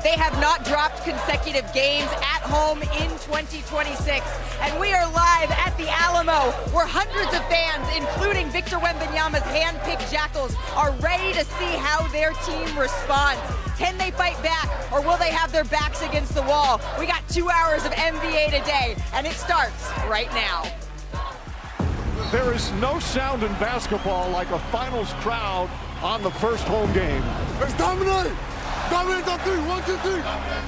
They have not dropped consecutive games at home in 2026. And we are live at the Alamo, where hundreds of fans, including Victor Wembanyama's hand-picked Jackals, are ready to see how their team responds. Can they fight back, or will they have their backs against the wall? We got 2 hours of NBA today, and it starts right now. There is no sound in basketball like a finals crowd on the first home game. Let's dominate! Dominate on 3, 1, 2, 3.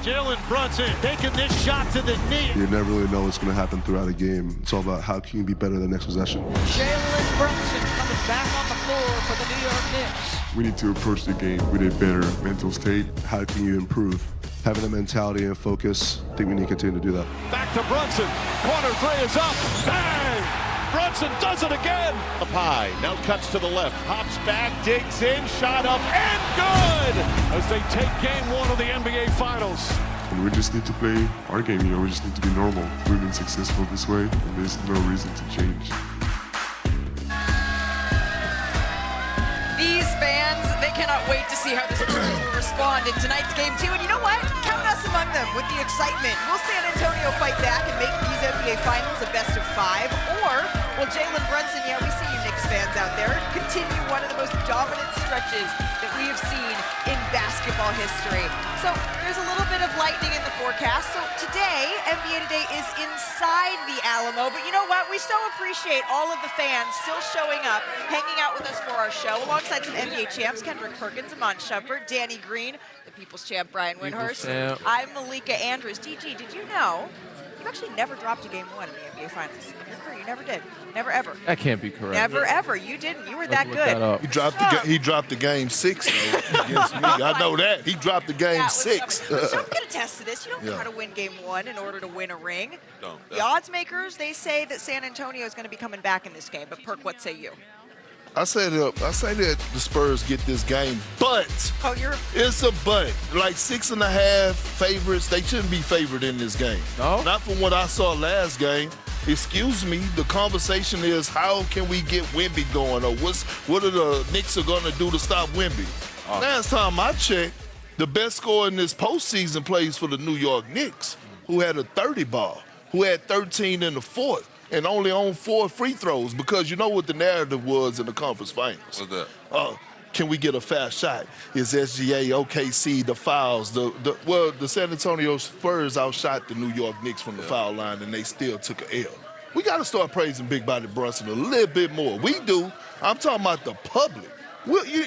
Jaylen Brunson taking this shot to the knee. You never really know what's going to happen throughout a game. It's all about how can you be better the next possession. Jaylen Brunson coming back on the floor for the New York Knicks. We need to approach the game with a better mental state. How can you improve? Having the mentality and focus, I think we need to continue to do that. Back to Brunson. Corner three is up. Bang! Brunson does it again. Up high, now cuts to the left, hops back, digs in, shot up, and good! As they take game one of the NBA Finals. And we just need to play our game, we just need to be normal. We've been successful this way, and there's no reason to change. These fans, they cannot wait to see how the Spurs will respond in tonight's game too. And you know what? Count us among them with the excitement. Will San Antonio fight back and make these NBA Finals a best of 5? Or will Jaylen Brunson, yeah, we see you Knicks fans out there, continue one of the most dominant stretches that we have seen in basketball history? So there's a little bit of lightning in the forecast. So today, NBA Today is inside the Alamo. But you know what? We so appreciate all of the fans still showing up, hanging out with us for our show, alongside some NBA champs, Kendrick Perkins, Amon Shumpert, Danny Green, the People's Champ, Brian Windhorst. I'm Malika Andrews. DG, did you know you've actually never dropped a game 1 in the NBA Finals? In your career, you never did. Never, ever. That can't be correct. Never, ever. You didn't. You were that good. He dropped the game 6 though, against me. I know that. He dropped the game 6. So I'm going to test to this. You don't know how to win game 1 in order to win a ring. The odds makers, they say that San Antonio is going to be coming back in this game. But Perk, what say you? I say that the Spurs get this game, but it's a but. Like 6.5 favorites, they shouldn't be favored in this game. No? Not from what I saw last game. Excuse me, the conversation is how can we get Wemby going, or what are the Knicks are going to do to stop Wemby? Last time I checked, the best scorer in this postseason plays for the New York Knicks, who had a 30 ball, who had 13 in the fourth, and only on 4 free throws, because you know what the narrative was in the conference finals. What's that? Can we get a fast shot? Is SGA, OKC, the fouls? The San Antonio Spurs outshot the New York Knicks from the foul line, and they still took an L. We got to start praising Big Body Brunson a little bit more. We do. I'm talking about the public.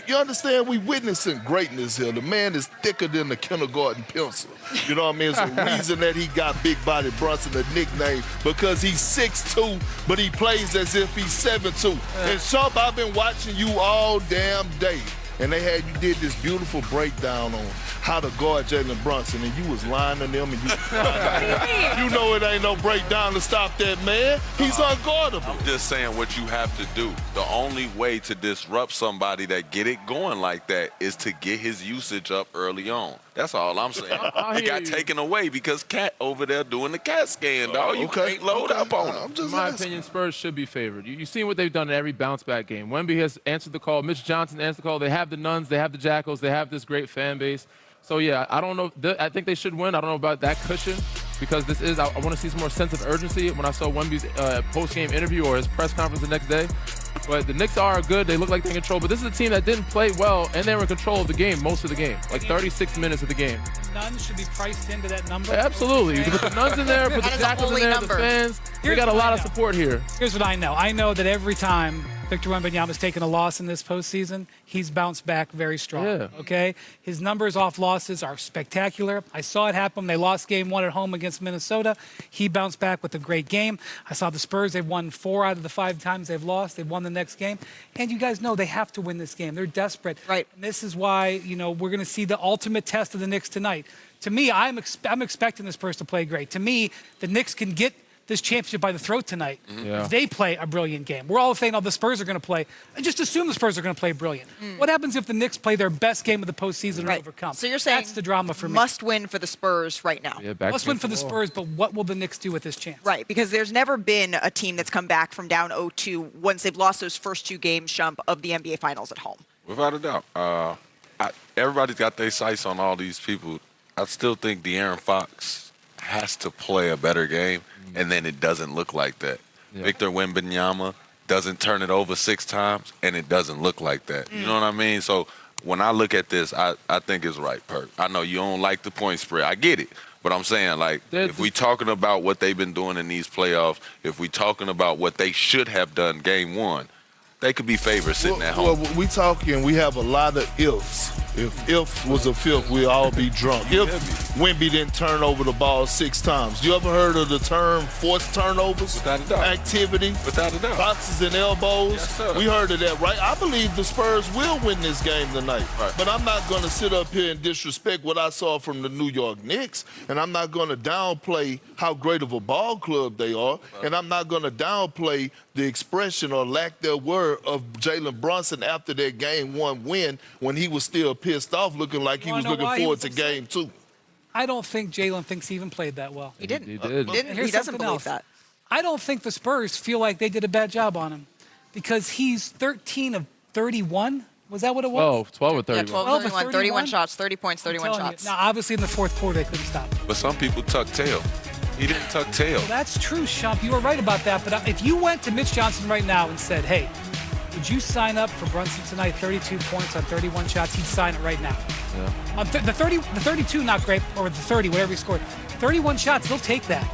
You understand? We witnessing greatness here. The man is thicker than the kindergarten pencil. You know what I mean? It's the reason that he got Big Body Brunson a nickname, because he's 6'2", but he plays as if he's 7'2". And Shump, I've been watching you all damn day. And you did this beautiful breakdown on how to guard Jaylen Brunson, and you was lying to them, and you know it ain't no breakdown to stop that man. He's unguardable. I'm just saying what you have to do. The only way to disrupt somebody that get it going like that is to get his usage up early on. That's all I'm saying. It got taken away because Cat over there doing the Cat scan, dog. You can't load up on him. In my opinion, Spurs should be favored. You've seen what they've done in every bounce-back game. Wemby has answered the call. Mitch Johnson answered the call. They have the Nuns. They have the Jackals. They have this great fan base. So, yeah, I don't know. I think they should win. I don't know about that cushion, because this is – I want to see some more sense of urgency when I saw Wemby's post-game interview or his press conference the next day. But the Knicks are good. They look like they're in control. But this is a team that didn't play well, and they were in control of the game most of the game, like 36 minutes of the game. Nuns should be priced into that number. Yeah, absolutely. You put the Nuns in there, put the Jackals in there, the fans. We got a lot of support here. Here's what I know. I know that every time Victor Wembanyama's taken a loss in this postseason, he's bounced back very strong. Yeah. Okay? His numbers off losses are spectacular. I saw it happen. They lost game 1 at home against Minnesota. He bounced back with a great game. I saw the Spurs. They've won 4 out of the 5 times they've lost. They've won the next game. And you guys know they have to win this game. They're desperate. Right. And this is why, we're going to see the ultimate test of the Knicks tonight. To me, I'm expecting the Spurs to play great. To me, the Knicks can get this championship by the throat tonight. Yeah. If they play a brilliant game. We're all saying, the Spurs are going to play. And just assume the Spurs are going to play brilliant. What happens if the Knicks play their best game of the postseason and overcome? So you're saying that's the drama for me. Must win for the Spurs right now. Yeah, must win for the Spurs, but what will the Knicks do with this chance? Right, because there's never been a team that's come back from down 0-2 once they've lost those first 2 games, Shump, of the NBA Finals at home. Without a doubt. Everybody's got their sights on all these people I still think De'Aaron Fox has to play a better game, and then it doesn't look like that. Yeah. Victor Wembanyama doesn't turn it over 6 times, and it doesn't look like that. You know what I mean? So when I look at this, I think it's right, Perk. I know you don't like the point spread. I get it. But I'm saying, like, if we talking about what they've been doing in these playoffs, if we talking about what they should have done game 1, they could be favorites sitting at home. Well, we talking, we have a lot of ifs. If was a fifth, we'd all be drunk. If Wemby didn't turn over the ball 6 times. You ever heard of the term forced turnovers? Without a doubt. Activity? Without a doubt. Boxes and elbows? Yes, sir. We heard of that, right? I believe the Spurs will win this game tonight. Right. But I'm not going to sit up here and disrespect what I saw from the New York Knicks, and I'm not going to downplay how great of a ball club they are, and I'm not going to downplay the expression or lack thereof of Jaylen Brunson after that game 1 win when he was still pissed off, looking like he was looking forward to game 2. I don't think Jaylen thinks he even played that well. He didn't. He did. He doesn't believe that. I don't think the Spurs feel like they did a bad job on him because he's 13 of 31. Was that what it was? 12 or 31. Yeah, 12 of 31, 31 shots, 30 points, 31 shots. Now, obviously, in the fourth quarter, they couldn't stop him. But some people tuck tail. He didn't tuck tail. Well, that's true, Shump. You were right about that. But if you went to Mitch Johnson right now and said, hey, would you sign up for Brunson tonight, 32 points on 31 shots? He'd sign it right now. Yeah. The 32, not great, or the 30, whatever he scored. 31 shots, he'll take that.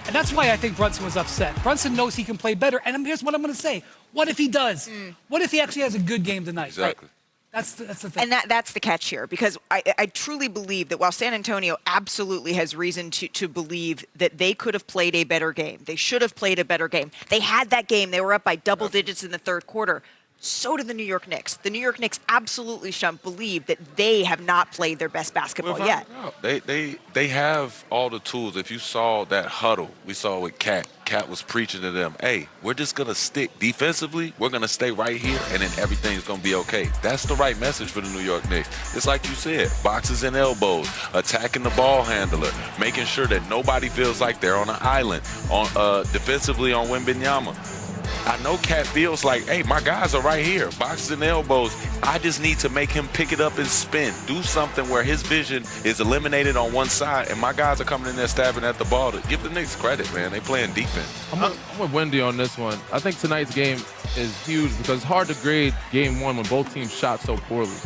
And that's why I think Brunson was upset. Brunson knows he can play better. And here's what I'm going to say. What if he does? What if he actually has a good game tonight? Exactly. Right. That's the thing. And that's the catch here, because I truly believe that while San Antonio absolutely has reason to believe that they could have played a better game, they should have played a better game. They had that game. They were up by double digits in the third quarter. So did the New York Knicks. The New York Knicks absolutely, Shump, believe that they have not played their best basketball yet. They have all the tools. If you saw that huddle we saw with Cat was preaching to them, hey, we're just going to stick defensively. We're going to stay right here, and then everything's going to be okay. That's the right message for the New York Knicks. It's like you said, boxes and elbows, attacking the ball handler, making sure that nobody feels like they're on an island, on defensively on Wembanyama. I know Cat feels like, hey, my guys are right here, boxes and elbows. I just need to make him pick it up and spin. Do something where his vision is eliminated on one side, and my guys are coming in there stabbing at the ball. To give the Knicks credit, man. They playing defense. I'm with Wendy on this one. I think tonight's game is huge because it's hard to grade game 1 when both teams shot so poorly.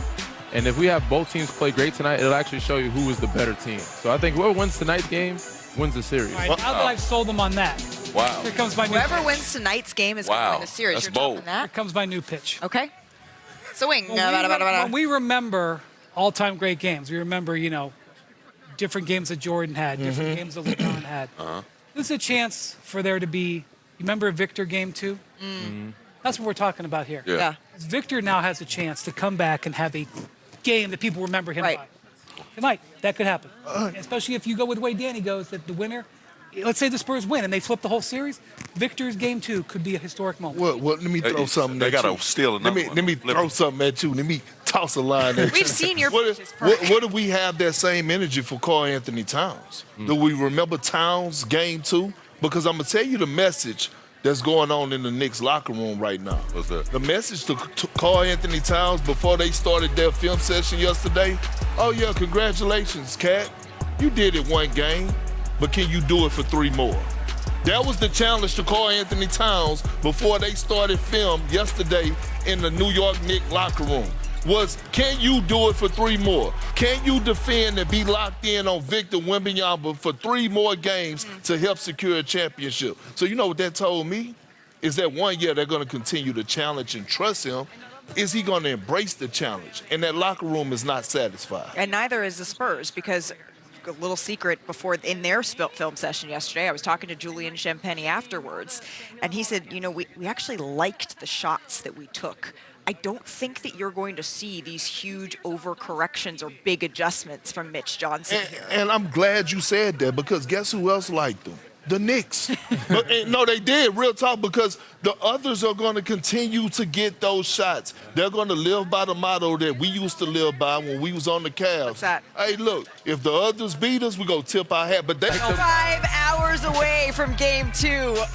And if we have both teams play great tonight, it'll actually show you who is the better team. So I think whoever wins tonight's game wins the series. All right, now that I've sold them on that. Wow. Here comes my new Whoever pitch. wins tonight's game is going to win the series. That's You're bold. topping that? Here comes my new pitch. Okay. Swing. When we remember all-time great games, we remember, different games that Jordan had, different games that LeBron had. This is a chance for there to be, you remember Victor game 2? That's what we're talking about here. Yeah. Victor now has a chance to come back and have a game that people remember him by. Tonight, that could happen. Especially if you go with the way Danny goes, that the winner, let's say the Spurs win and they flip the whole series, Victor's game 2 could be a historic moment. Well, let me throw something at you. They got to steal another one. Let me throw something at you. Let me toss a line at you. We've seen your pitches, what if we have that same energy for Karl Anthony Towns? Do we remember Towns game 2? Because I'm going to tell you the message that's going on in the Knicks locker room right now. What's that? The message to Karl Anthony Towns before they started their film session yesterday, oh yeah, congratulations, Cat. You did it 1 game, but can you do it for 3 more? That was the challenge to Karl Anthony Towns before they started film yesterday in the New York Knicks locker room. Was, can you do it for 3 more? Can you defend and be locked in on Victor Wembanyama for 3 more games to help secure a championship? So you know what that told me? Is that 1 year they're going to continue to challenge and trust him. Is he going to embrace the challenge? And that locker room is not satisfied. And neither is the Spurs, because a little secret before in their film session yesterday, I was talking to Julian Champagny afterwards, and he said, we actually liked the shots that we took. I don't think that you're going to see these huge overcorrections or big adjustments from Mitch Johnson here. And I'm glad you said that, because guess who else liked them? The Knicks. But, no, they did, real talk, because the others are going to continue to get those shots. They're going to live by the motto that we used to live by when we was on the Cavs. What's that? Hey, look, if the others beat us, we go tip our hat. But they 5 hours away from Game 2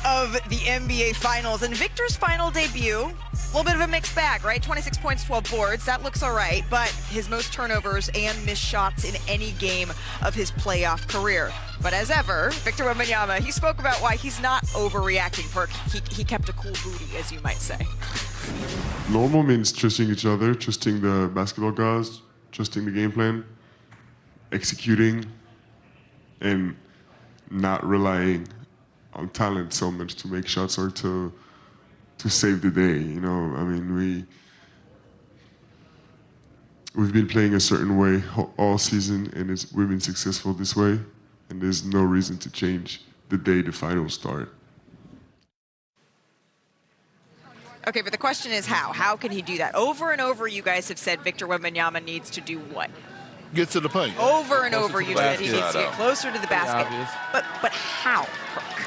of the NBA Finals. And Victor's final debut, a little bit of a mixed bag, right? 26 points, 12 boards. That looks all right. But his most turnovers and missed shots in any game of his playoff career. But as ever, Victor Wembanyama, he spoke about why he's not overreacting, Perk. He kept a cool booty, as you might say. Normal means trusting each other, trusting the basketball guys, trusting the game plan, executing, and not relying on talent so much to make shots or to save the day. You know, I mean, we've been playing a certain way all season, and we've been successful this way, and there's no reason to change the day the finals start. Okay, but the question is how? How can he do that? Over and over, you guys have said Victor Wembanyama needs to do what? get to the paint. Over and over, you said he basket. needs to get closer to the basket. But how?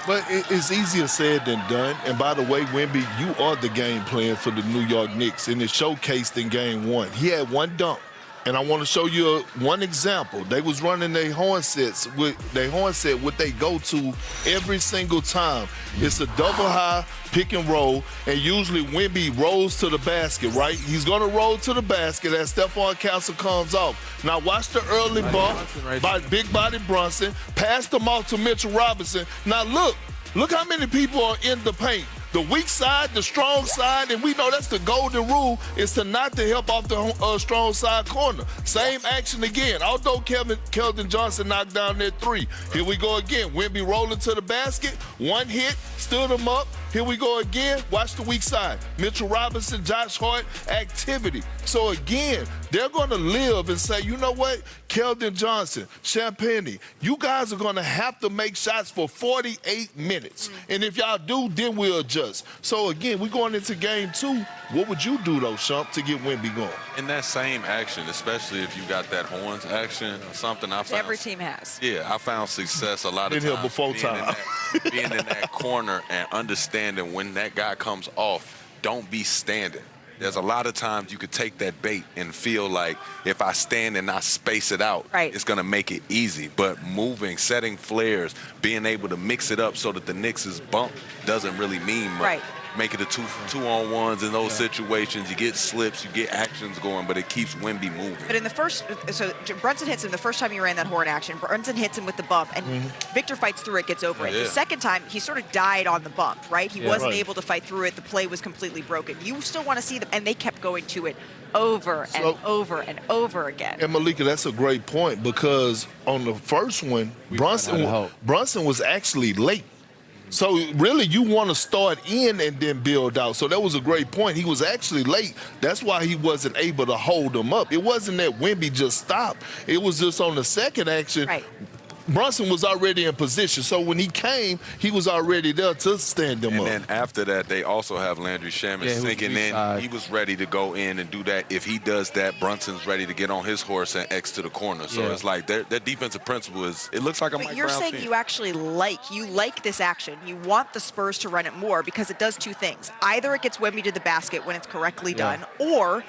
But it's easier said than done. And by the way, Wemby, you are the game plan for the New York Knicks, and it's showcased in Game 1. He had one dunk. And I want to show you one example. They was running their horn set, what they go to every single time. It's a double high pick and roll, and usually Wemby rolls to the basket, right? He's going to roll to the basket as Stephon Castle comes off. Now watch the early bump by big body Brunson, pass them off to Mitchell Robinson. Now look how many people are in the paint. The weak side, the strong side, and we know that's the golden rule, is to not to help off the strong side corner. Same action again. Although Keldon Johnson knocked down that three. Here we go again. Wemby rolling to the basket. One hit, stood him up. Here we go again. Watch the weak side. Mitchell Robinson, Josh Hart, activity. So again, they're going to live and say, you know what? Keldon Johnson, Champagnie, you guys are going to have to make shots for 48 minutes. And if y'all do, then we'll adjust. So again, we're going into Game 2. What would you do, though, Shump, to get Wemby going? In that same action, especially if you got that horns action or something, I found every team has. Yeah, I found success a lot of times. Been here before time. Being in that corner and understanding when that guy comes off, don't be standing. There's a lot of times you could take that bait and feel like if I stand and not space it out, it's going to make it easy. But moving, setting flares, being able to mix it up so that the Knicks' bump doesn't really mean much. Right. Make it a two-on-ones in those situations. You get slips, you get actions going, but it keeps Wemby moving. But in the first, so Brunson hits him the first time he ran that horn action. Brunson hits him with the bump, and Victor fights through it, gets over it. The second time, he sort of died on the bump, right? He wasn't able to fight through it. The play was completely broken. You still want to see them, and they kept going to it over and over and over again. And Malika, that's a great point, because on the first one, Brunson was actually late. So really, you want to start in and then build out. So that was a great point. He was actually late. That's why he wasn't able to hold him up. It wasn't that Wemby just stopped. It was just on the second action. Brunson was already in position. So when he came, he was already there to stand him up. And then after that, they also have Landry Shamet sinking in. He was ready to go in and do that. If he does that, Brunson's ready to get on his horse and X to the corner. So it's like their defensive principle is, it looks like a Mike Brown team. But you're saying you actually like this action. You want the Spurs to run it more because it does two things. Either it gets Wemby to the basket when it's correctly done, or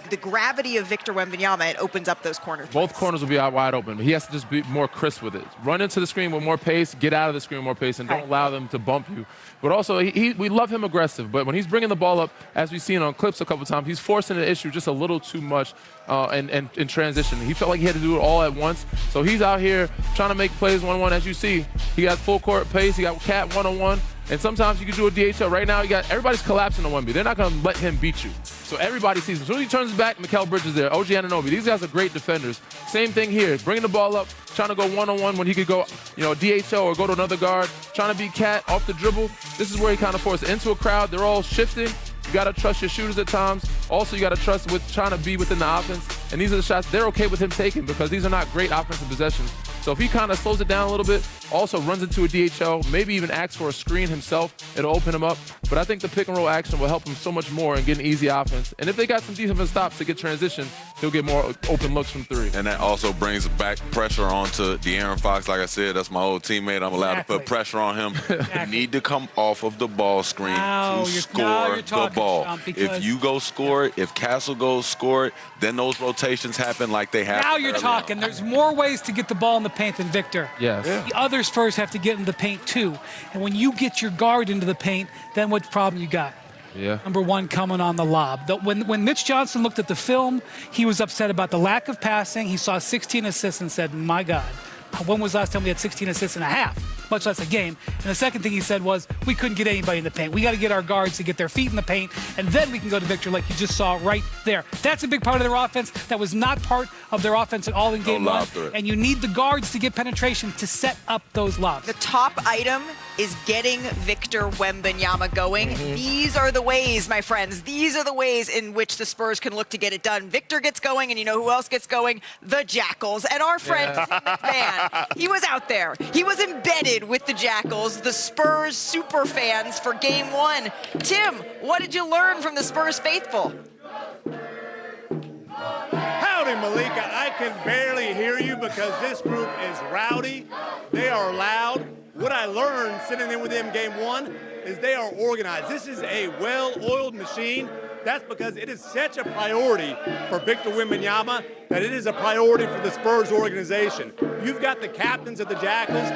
the gravity of Victor Wembanyama, it opens up those corners. Both corners will be out wide open, but he has to just be more crisp with it. Run into the screen with more pace, get out of the screen with more pace, and don't allow them to bump you. But also, we love him aggressive, but when he's bringing the ball up, as we've seen on clips a couple times, he's forcing the issue just a little too much and in transition. He felt like he had to do it all at once. So he's out here trying to make plays one-on-one. As you see, he got full court pace, he got Cat one-on-one, and sometimes you can do a DHL. Right now, everybody's collapsing on Wemby. They're not going to let him beat you. So everybody sees him. As soon as he turns his back, Mikal Bridges there, OG Anunoby. These guys are great defenders. Same thing here. Bringing the ball up, trying to go one-on-one when he could go, DHL or go to another guard, trying to beat Cat off the dribble. This is where he kind of forced into a crowd. They're all shifting. You got to trust your shooters at times. Also, you got to trust with trying to be within the offense. And these are the shots they're okay with him taking because these are not great offensive possessions. So if he kind of slows it down a little bit, also runs into a DHL, maybe even asks for a screen himself, it'll open him up. But I think the pick and roll action will help him so much more in getting easy offense. And if they got some defensive stops to get transition, he'll get more open looks from three. And that also brings back pressure onto De'Aaron Fox. Like I said, that's my old teammate. I'm allowed to put pressure on him. You need to come off of the ball screen to score the ball. If you go score it, if Castle goes score it, then those rotations happen like they have. Now you're talking. There's more ways to get the ball in the paint than Victor. Yes. Yeah. The other Spurs have to get in the paint too. And when you get your guard into the paint, then what problem you got? Yeah. Number one, coming on the lob. When Mitch Johnson looked at the film, he was upset about the lack of passing. He saw 16 assists and said, my God, when was the last time we had 16 assists in a half, much less a game? And the second thing he said was, we couldn't get anybody in the paint. We got to get our guards to get their feet in the paint, and then we can go to Victor like you just saw right there. That's a big part of their offense. That was not part of their offense at all in game one. And you need the guards to get penetration to set up those lobs. The top item is getting Victor Wembanyama going. These are the ways, my friends. These are the ways in which the Spurs can look to get it done. Victor gets going, and you know who else gets going? The Jackals. And our friend Tim McMahon, he was out there. He was embedded with the Jackals, the Spurs super fans for game one. Tim, what did you learn from the Spurs faithful? Howdy, Malika. I can barely hear you because this group is rowdy. They are loud. What I learned sitting in with them game one is they are organized. This is a well-oiled machine. That's because it is such a priority for Victor Wembanyama that it is a priority for the Spurs organization. You've got the captains of the Jackals,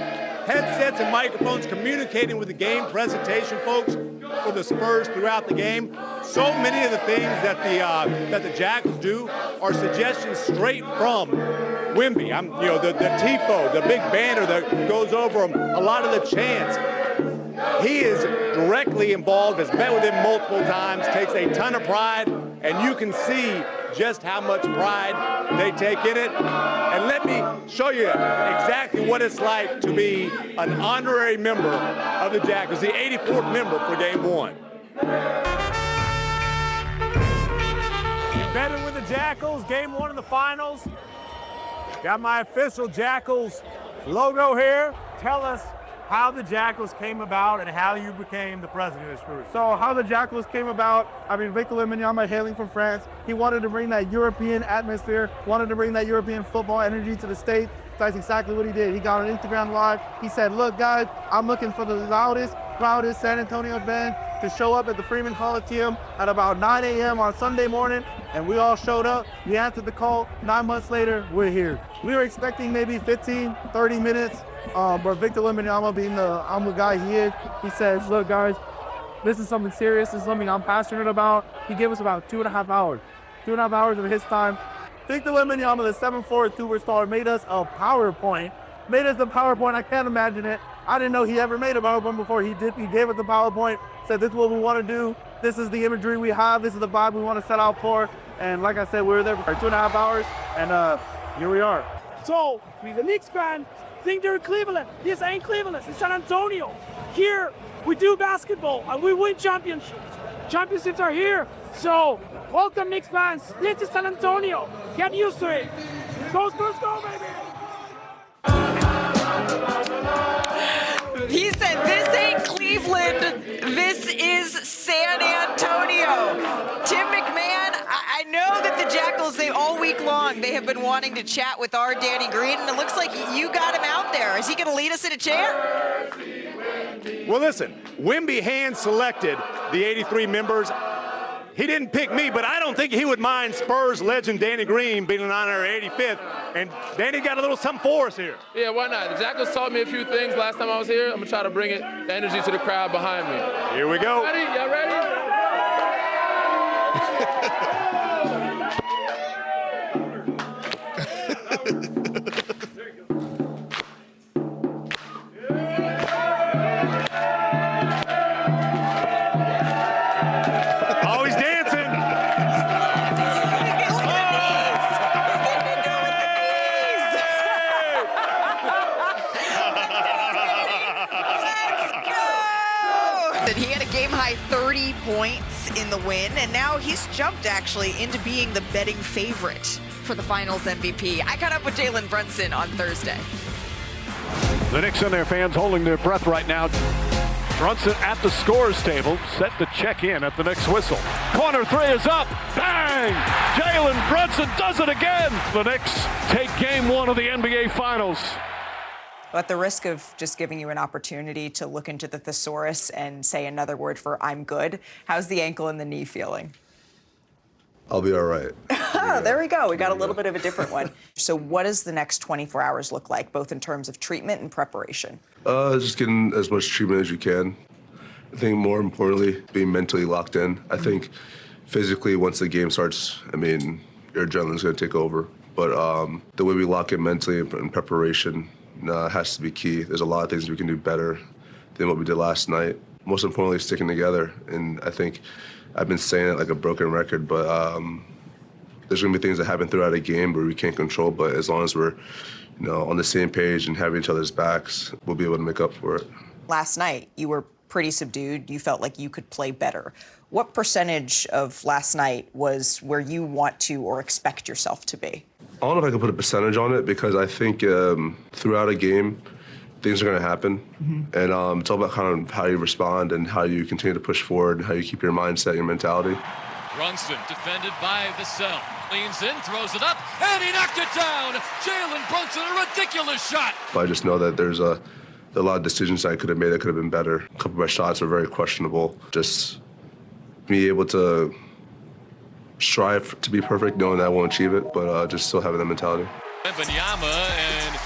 headsets and microphones communicating with the game presentation folks for the Spurs throughout the game. So many of the things that the Jackals do are suggestions straight from Wemby. The tifo, the big banner that goes over him, a lot of the chants. He is directly involved, has met with him multiple times, takes a ton of pride, and you can see just how much pride they take in it. And let me show you exactly what it's like to be an honorary member of the Jackals, the 84th member for game one. Embedded with the Jackals, game one of the finals. Got my official Jackals logo here. Tell us how the Jackals came about and how you became the president of this group. So how the Jackals came about, Victor Wembanyama hailing from France, he wanted to bring that European atmosphere, wanted to bring that European football energy to the States. That's exactly what he did. He got on Instagram Live. He said, look, guys, I'm looking for the loudest, proudest San Antonio band to show up at the Freeman Coliseum at about 9 a.m. on Sunday morning. And we all showed up. We answered the call. 9 months later, we're here. We were expecting maybe 15, 30 minutes. But Victor Wembanyama, being the humble guy he is, he says, look, guys, this is something serious. This is something I'm passionate about. He gave us about 2.5 hours. 2.5 hours of his time. Victor Wembanyama, the 7'4" superstar, made us a PowerPoint. Made us a PowerPoint. I can't imagine it. I didn't know he ever made a PowerPoint before. He did. He gave us the PowerPoint, said this is what we want to do. This is the imagery we have. This is the vibe we want to set out for. And like I said, we were there for 2.5 hours, and here we are. So, we the Knicks fan, think they're in Cleveland. This ain't Cleveland, it's San Antonio. Here, we do basketball, and we win championships. Championships are here. So, welcome Knicks fans. This is San Antonio. Get used to it. Go Spurs, go, baby! He said, this ain't Cleveland, this is San Antonio. Tim McMahon, I know that the Jackals, all week long, they have been wanting to chat with our Danny Green, and it looks like you got him out there. Is he going to lead us in a chant? Well, listen, Wemby hand-selected the 83 members. He didn't pick me, but I don't think he would mind Spurs legend Danny Green being an honorary 85th. And Danny got a little something for us here. Yeah, why not? The Jackals taught me a few things last time I was here. I'm going to try to bring the energy to the crowd behind me. Here we go. Ready? Y'all ready? He had a game-high 30 points in the win, and now he's jumped, actually, into being the betting favorite for for the finals MVP. I caught up with Jaylen Brunson on Thursday. The Knicks and their fans holding their breath right now. Brunson at the scores table, set to check in at the next whistle. Corner three is up. Bang! Jaylen Brunson does it again. The Knicks take game one of the NBA Finals. At the risk of just giving you an opportunity to look into the thesaurus and say another word for I'm good, how's the ankle and the knee feeling? I'll be all right. There we go. We got a little bit of a different one. So what does the next 24 hours look like, both in terms of treatment and preparation? Just getting as much treatment as you can. I think more importantly, being mentally locked in. I think physically, once the game starts, I mean, your adrenaline's going to take over. But the way we lock in mentally in preparation has to be key. There's a lot of things we can do better than what we did last night. Most importantly, sticking together. And I think I've been saying it like a broken record, but there's going to be things that happen throughout a game where we can't control. But as long as we're, on the same page and having each other's backs, we'll be able to make up for it. Last night, you were pretty subdued. You felt like you could play better. What percentage of last night was where you want to or expect yourself to be? I don't know if I can put a percentage on it because I think throughout a game, things are going to happen. And it's all about kind of how you respond and how you continue to push forward and how you keep your mindset, your mentality. Brunson defended by Vassell. Leans in, throws it up, and he knocked it down. Jaylen Brunson, a ridiculous shot. I just know that there's a lot of decisions I could have made that could have been better. A couple of my shots were very questionable. Just be able to strive to be perfect, knowing that I won't achieve it, but just still having that mentality. Wembanyama, and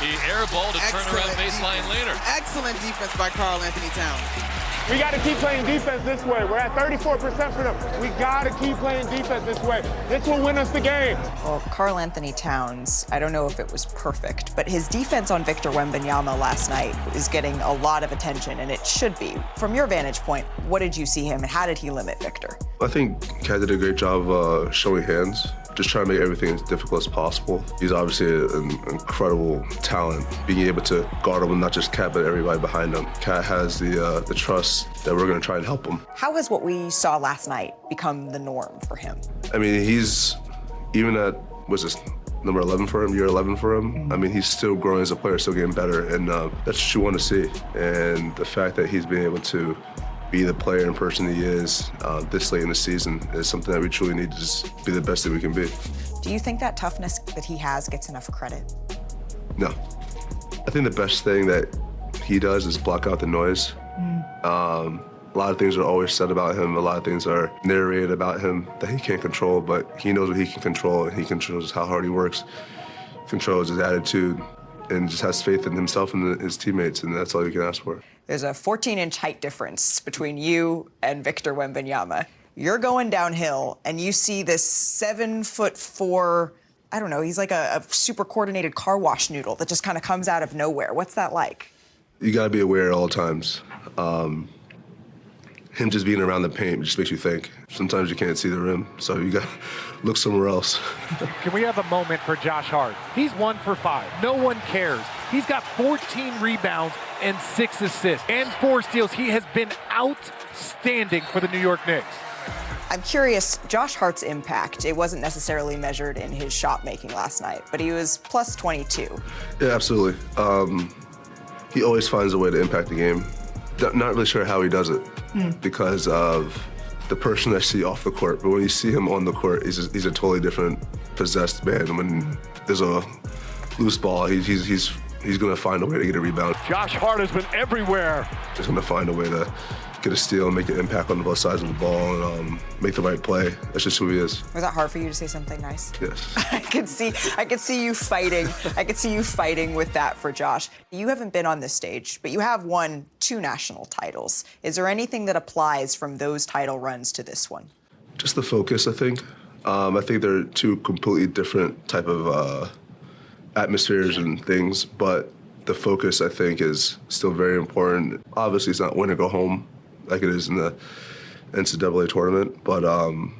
he airballed a turnaround baseline later. Excellent defense by Karl Anthony Towns. We got to keep playing defense this way. We're at 34% for them. We got to keep playing defense this way. This will win us the game. Well, Karl Anthony Towns, I don't know if it was perfect, but his defense on Victor Wembanyama last night is getting a lot of attention, and it should be. From your vantage point, what did you see him, and how did he limit Victor? I think Cat did a great job showing hands. Just trying to make everything as difficult as possible. He's obviously an incredible talent. Being able to guard him with not just Cat, but everybody behind him. Cat has the trust that we're going to try and help him. How has what we saw last night become the norm for him? I mean, he's, even at, was this number 11 for him, year 11 for him? I mean, he's still growing as a player, still getting better, and that's what you want to see. And the fact that he's been able to be the player and person he is this late in the season is something that we truly need to just be the best that we can be. Do you think that toughness that he has gets enough credit? No. I think the best thing that he does is block out the noise. A lot of things are always said about him. A lot of things are narrated about him that he can't control, but he knows what he can control, and he controls how hard he works, controls his attitude, and just has faith in himself and his teammates, and that's all you can ask for. There's a 14-inch height difference between you and Victor Wembanyama. You're going downhill, and you see this 7'4", I don't know, he's like a super coordinated car wash noodle that just kind of comes out of nowhere. What's that like? You got to be aware at all times. Him just being around the paint just makes you think. Sometimes you can't see the rim, so you got to look somewhere else. Can we have a moment for Josh Hart? He's 1 for 5. No one cares. He's got 14 rebounds and 6 assists and 4 steals. He has been outstanding for the New York Knicks. I'm curious, Josh Hart's impact, it wasn't necessarily measured in his shot making last night, but he was plus 22. Yeah, absolutely. He always finds a way to impact the game. Not really sure how he does it because of the person I see off the court. But when you see him on the court, he's a totally different, possessed man. When there's a loose ball, he's going to find a way to get a rebound. Josh Hart has been everywhere. He's going to find a way to get a steal and make an impact on both sides of the ball and make the right play. That's just who he is. Was that hard for you to say something nice? Yes. I could see you fighting. I could see you fighting with that for Josh. You haven't been on this stage, but you have won 2 national titles. Is there anything that applies from those title runs to this one? Just the focus, I think. I think they're 2 completely different type of atmospheres and things, but the focus, I think, is still very important. Obviously, it's not win or go home like it is in the NCAA tournament, but the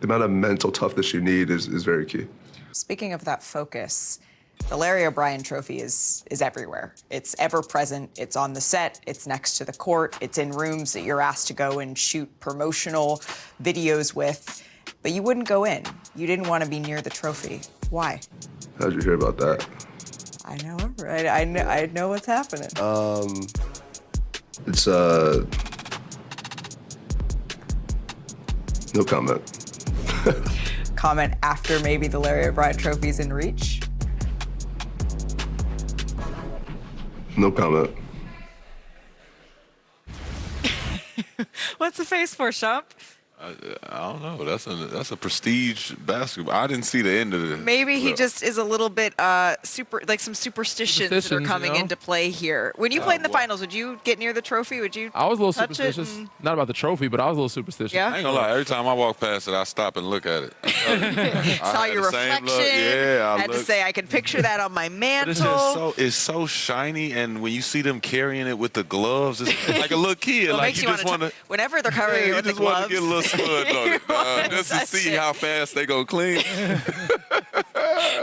amount of mental toughness you need is very key. Speaking of that focus, the Larry O'Brien Trophy is everywhere. It's ever present. It's on the set. It's next to the court. It's in rooms that you're asked to go and shoot promotional videos with. but you wouldn't go in. You didn't want to be near the trophy. Why? How'd you hear about that? I know, right? I know what's happening. It's no comment. Comment after maybe the Larry O'Brien trophy's in reach? No comment. What's the face for, Shump? I don't know. That's a prestige basketball. I didn't see the end of it. Maybe he just is a little bit some superstitions that are coming into play here. When you played in the finals, would you get near the trophy? Would you? I was a little touch superstitious. it? Not about the trophy, but I was a little superstitious. Yeah? I ain't gonna lie. Every time I walk past it, I stop and look at it. Saw your reflection. Yeah, I had to say I can picture that on my mantle. But it's just it's so shiny, and when you see them carrying it with the gloves, it's like a little kid. Well, like you just want to. Whenever they're covering it with the just want gloves, to get a little smudge on it, just to see how fast they go clean.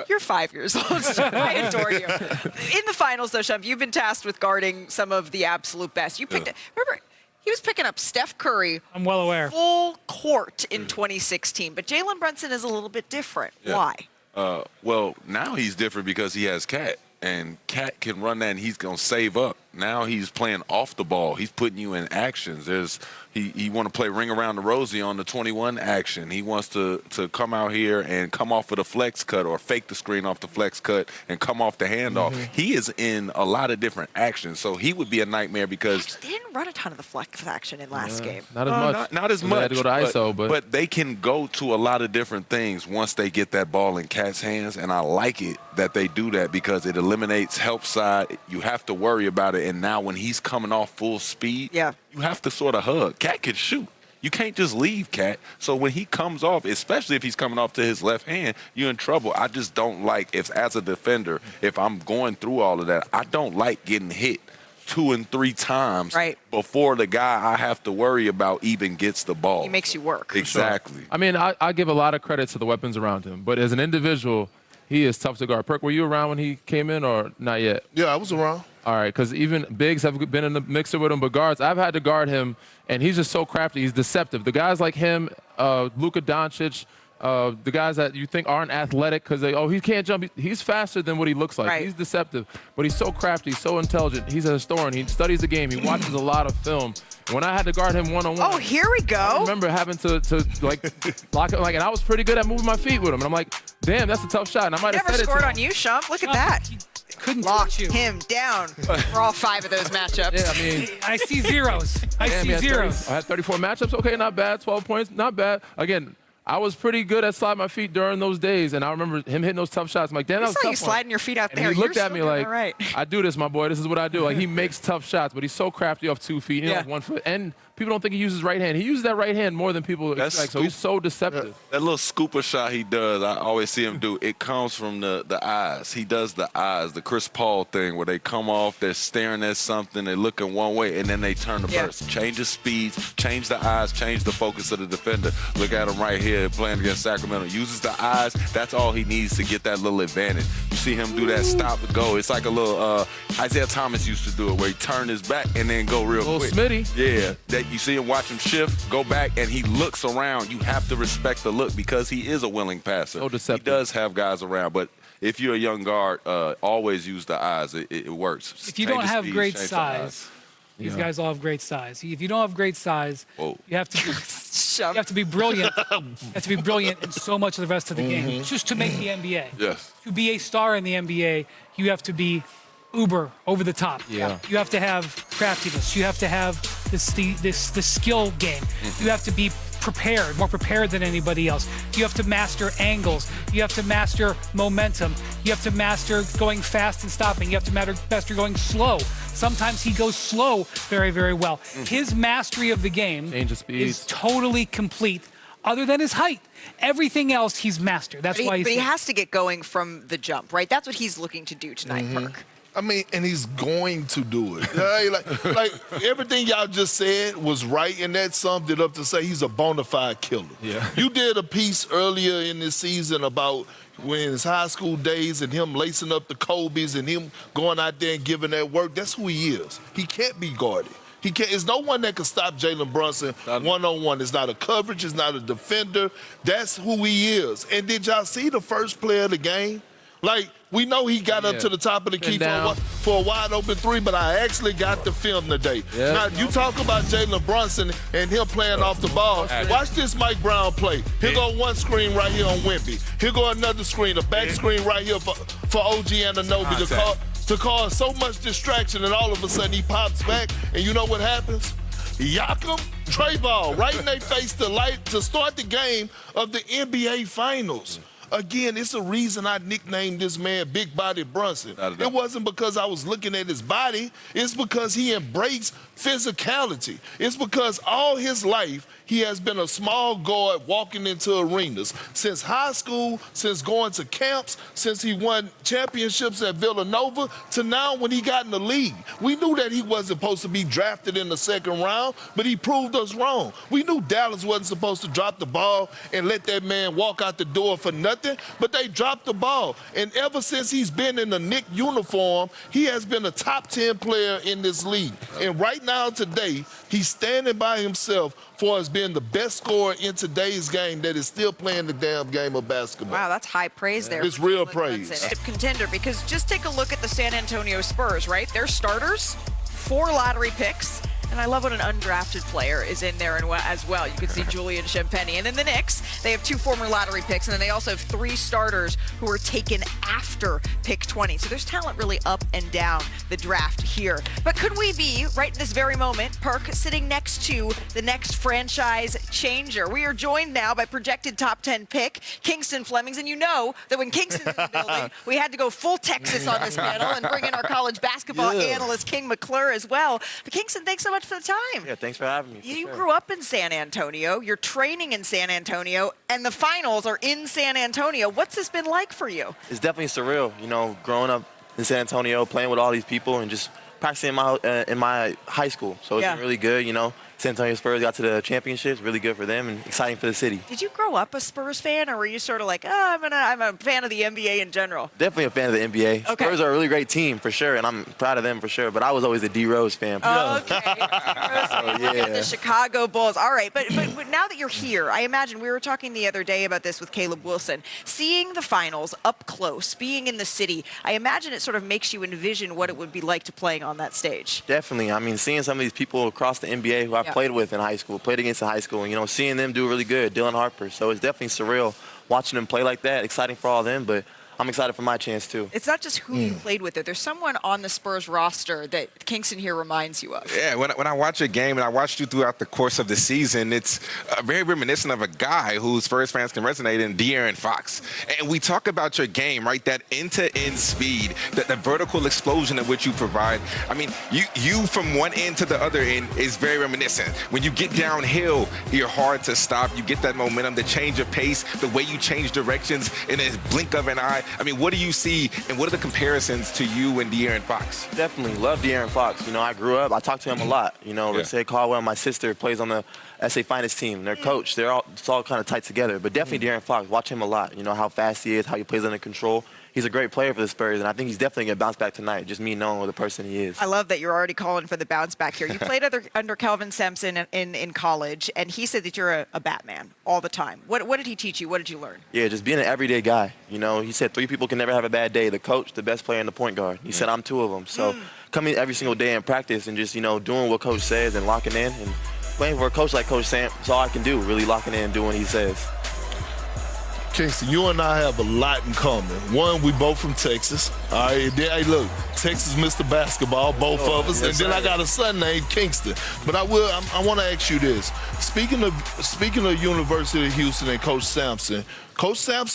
You're 5 years old. I adore you. In the finals, though, Shump, you've been tasked with guarding some of the absolute best. You picked. Remember, he was picking up Steph Curry. I'm well aware. Full court in 2016, but Jaylen Brunson is a little bit different. Yeah. Why? Well, now he's different because he has Cat, and Cat can run that, and he's gonna save up. Now he's playing off the ball. He's putting you in actions. He want to play ring around the rosy on the 21 action. He wants to come out here and come off of the flex cut or fake the screen off the flex cut and come off the handoff. He is in a lot of different actions, so he would be a nightmare because They didn't run a ton of the flex action in last game. Not as much. Not as They much. had to go to ISO, but they can go to a lot of different things once they get that ball in Cat's hands, and I like it that they do that because it eliminates help side. You have to worry about it, and now when he's coming off full speed, you have to sort of hug. Cat can shoot. You can't just leave Cat. So when he comes off, especially if he's coming off to his left hand, you're in trouble. I just don't like, as a defender, if I'm going through all of that, I don't like getting hit 2 and 3 times before the guy I have to worry about even gets the ball. He makes you work. Exactly. I mean, I give a lot of credit to the weapons around him, but as an individual, he is tough to guard. Perk, were you around when he came in or not yet? Yeah, I was around. All right, because even bigs have been in the mixer with him, but guards, I've had to guard him, and he's just so crafty. He's deceptive. The guys like him, Luka Doncic, the guys that you think aren't athletic because he can't jump. He's faster than what he looks like. He's deceptive, but he's so crafty, so intelligent. He's a historian. He studies the game. He watches a lot of film. When I had to guard him one-on-one. Oh, here we go. I remember having to like lock it, and I was pretty good at moving my feet with him. And I'm like, damn, that's a tough shot. And I might have Never said scored it to on you, Shump. Look at that. Couldn't lock touch you. him down for all 5 of those matchups. Yeah, I mean, I see zeros. I see zeros. I had 34 matchups. Okay, not bad. 12 points, not bad. Again, I was pretty good at sliding my feet during those days, and I remember him hitting those tough shots. I'm like, damn, that was a tough you sliding your feet out and there. he looked You're at me still doing like, all right. I do this, my boy. This is what I do. Like, he makes tough shots, but he's so crafty off 2 feet. He off 1 foot. And people don't think he uses right hand. He uses that right hand more than people expect, so he's so deceptive. That little scooper shot he does, I always see him do, it comes from the eyes. He does the eyes, the Chris Paul thing where they come off, they're staring at something, they're looking one way, and then they turn the burst. Change the speeds, change the eyes, change the focus of the defender. Look at him right here playing against Sacramento. Uses the eyes. That's all he needs to get that little advantage. You see him do that stop and go. It's like a little Isaiah Thomas used to do it where he turned his back and then go real quick. Smitty. Yeah. That you see him watch him shift, go back, and he looks around. You have to respect the look because he is a willing passer. So deceptive. He does have guys around, but if you're a young guard, always use the eyes. It works. If you don't have great size, these guys all have great size. If you don't have great size, you have to be brilliant. You have to be brilliant in so much of the rest of the game just to make the NBA. Yes. To be a star in the NBA, you have to be uber, over the top. Yeah. You have to have craftiness. You have to have this skill game. You have to be prepared, more prepared than anybody else. You have to master angles. You have to master momentum. You have to master going fast and stopping. You have to master going slow. Sometimes he goes slow very, very well. His mastery of the game is totally complete, other than his height. Everything else he's mastered. That's why But he has to get going from the jump, right? That's what he's looking to do tonight, Perk. I mean, and he's going to do it. like everything y'all just said was right, and that summed it up to say he's a bona fide killer. Yeah. You did a piece earlier in this season about when his high school days and him lacing up the Kobe's and him going out there and giving that work. That's who he is. He can't be guarded. He can't. There's no one that can stop Jaylen Brunson one-on-one. It's not a coverage. It's not a defender. That's who he is. And did y'all see the first play of the game? Like, we know he got up to the top of the key for a wide open three, but I actually got the film today. Yeah. Now, you talk about Jaylen Brunson and him playing off the ball. Watch this Mike Brown play. Here go one screen right here on Wimpy. Here go another screen, a back screen right here for OG Anunoby to cause so much distraction, and all of a sudden he pops back, and you know what happens? Yakum, Trey ball right in their face to start the game of the NBA Finals. Again, it's a reason I nicknamed this man Big Body Brunson. It wasn't because I was looking at his body. It's because he embraced physicality. It's because all his life he has been a small guard walking into arenas. Since high school, since going to camps, since he won championships at Villanova, to now when he got in the league. We knew that he wasn't supposed to be drafted in the second round, but he proved us wrong. We knew Dallas wasn't supposed to drop the ball and let that man walk out the door for nothing, but they dropped the ball. And ever since he's been in the Knicks uniform, he has been a top 10 player in this league. And right now, today, he's standing by himself for us being the best scorer in today's game that is still playing the damn game of basketball. Wow, that's high praise there. It's real praise. Contender, because just take a look at the San Antonio Spurs, right? Their starters, 4 lottery picks. And I love when an undrafted player is in there as well. You can see Julian Champagny. And then the Knicks, they have 2 former lottery picks, and then they also have 3 starters who were taken after pick 20. So there's talent really up and down the draft here. But could we be, right in this very moment, Perk, sitting next to the next franchise changer? We are joined now by projected top 10 pick, Kingston Flemings. And you know that when Kingston's in the building, we had to go full Texas on this panel and bring in our college basketball analyst, King McClure, as well. But Kingston, thanks so much for the time. Yeah, thanks for having me. You grew up in San Antonio. You're training in San Antonio, and the finals are in San Antonio. What's this been like for you? It's definitely surreal, you know, growing up in San Antonio, playing with all these people, and just practicing in my high school. So it's been really good, you know. San Antonio Spurs got to the championships, really good for them and exciting for the city. Did you grow up a Spurs fan, or were you sort of like, oh, I'm a fan of the NBA in general? Definitely a fan of the NBA. Okay. Spurs are a really great team for sure, and I'm proud of them for sure. But I was always a D Rose fan. Oh, okay. The Chicago Bulls. All right, but now that you're here, I imagine we were talking the other day about this with Caleb Wilson. Seeing the finals up close, being in the city, I imagine it sort of makes you envision what it would be like to playing on that stage. Definitely. I mean, seeing some of these people across the NBA who I've played with in high school, played against in high school, and, you know, seeing them do really good, Dylan Harper. So it's definitely surreal watching them play like that. Exciting for all of them, but I'm excited for my chance, too. It's not just who you played with. There's someone on the Spurs roster that Kingston here reminds you of. Yeah, when I watch a game, and I watched you throughout the course of the season, it's very reminiscent of a guy who Spurs fans can resonate in, De'Aaron Fox. And we talk about your game, right, that end-to-end speed, the vertical explosion of which you provide. I mean, you from one end to the other end is very reminiscent. When you get downhill, you're hard to stop. You get that momentum, the change of pace, the way you change directions in a blink of an eye. I mean, what do you see, and what are the comparisons to you and De'Aaron Fox? Definitely love De'Aaron Fox. You know, I grew up, I talk to him a lot. You know, Rashae Caldwell, my sister, plays on the SA Finest team. Their coach, it's all kind of tight together. But definitely De'Aaron Fox, watch him a lot. You know, how fast he is, how he plays under control. He's a great player for the Spurs, and I think he's definitely going to bounce back tonight, just me knowing what the person he is. I love that you're already calling for the bounce back here. You played under Kelvin Sampson in college, and he said that you're a Batman all the time. What did he teach you? What did you learn? Yeah, just being an everyday guy. You know, he said 3 people can never have a bad day: the coach, the best player, and the point guard. He said I'm 2 of them. So coming every single day in practice and just, you know, doing what coach says and locking in and playing for a coach like Coach Sam, that's all I can do, really locking in and doing what he says. Kingston, you and I have a lot in common. One, we both from Texas. All right, hey, look, Texas Mr. Basketball, both of us. And then I got a son named Kingston. But I want to ask you this. Speaking of University of Houston and Coach Sampson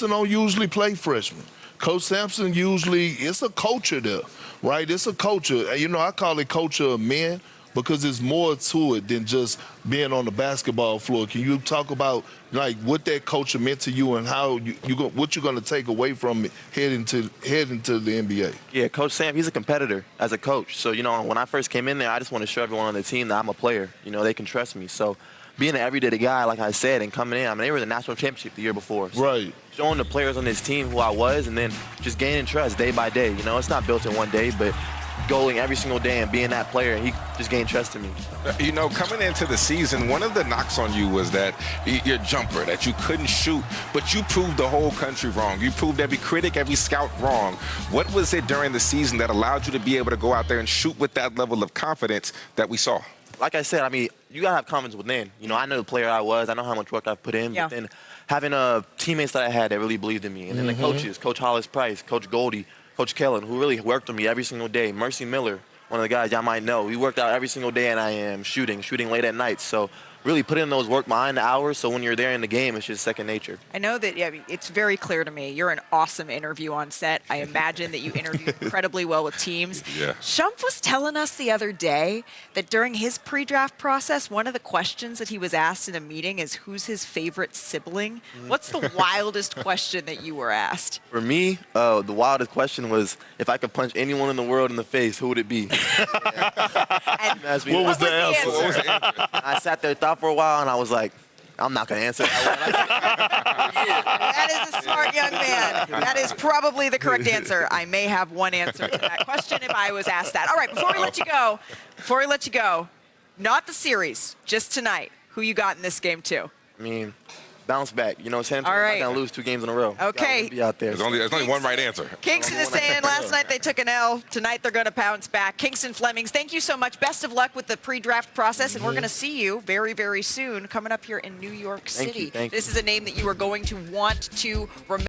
don't usually play freshmen. Coach Sampson it's a culture there, right? It's a culture. You know, I call it culture of men, because there's more to it than just being on the basketball floor. Can you talk about, like, what that culture meant to you and how what you're going to take away from it heading to the NBA? Yeah, Coach Sam, he's a competitor as a coach. So, you know, when I first came in there, I just want to show everyone on the team that I'm a player. You know, they can trust me. So being an everyday guy, like I said, and coming in, I mean, they were in the national championship the year before. So right. Showing the players on this team who I was, and then just gaining trust day by day. You know, it's not built in one day, but going every single day and being that player. And he just gained trust in me. You know, coming into the season, one of the knocks on you was that your jumper, that you couldn't shoot, but you proved the whole country wrong. You proved every critic, every scout wrong. What was it during the season that allowed you to be able to go out there and shoot with that level of confidence that we saw? Like I said, I mean, you got to have confidence within. You know, I know the player I was. I know how much work I've put in. Yeah. But then having teammates that I had that really believed in me. And then the coaches, Coach Hollis Price, Coach Goldie, Coach Kellen, who really worked with me every single day. Mercy Miller, one of the guys y'all might know. We worked out every single day, and I am shooting late at night. So really put in those work behind the hours, so when you're there in the game, it's just second nature. I know that it's very clear to me. You're an awesome interview on set. I imagine that you interview incredibly well with teams. Yeah. Shump was telling us the other day that during his pre-draft process, one of the questions that he was asked in a meeting is who's his favorite sibling. What's the wildest question that you were asked? For me, the wildest question was, if I could punch anyone in the world in the face, who would it be? What was the answer? I sat there, thought for a while, and I was like, I'm not going to answer that. That is a smart young man. That is probably the correct answer. I may have one answer to that question if I was asked that. All right, before we let you go, not the series, just tonight. Who you got in this game too? I mean, bounce back. You know, San Antonio's not going to lose 2 games in a row. Okay. Be out there. There's only one right answer. Kingston is saying last night they took an L. Tonight they're going to bounce back. Kingston Flemings, thank you so much. Best of luck with the pre-draft process, and we're going to see you very, very soon coming up here in New York City. Thank you. This is a name that you are going to want to remember.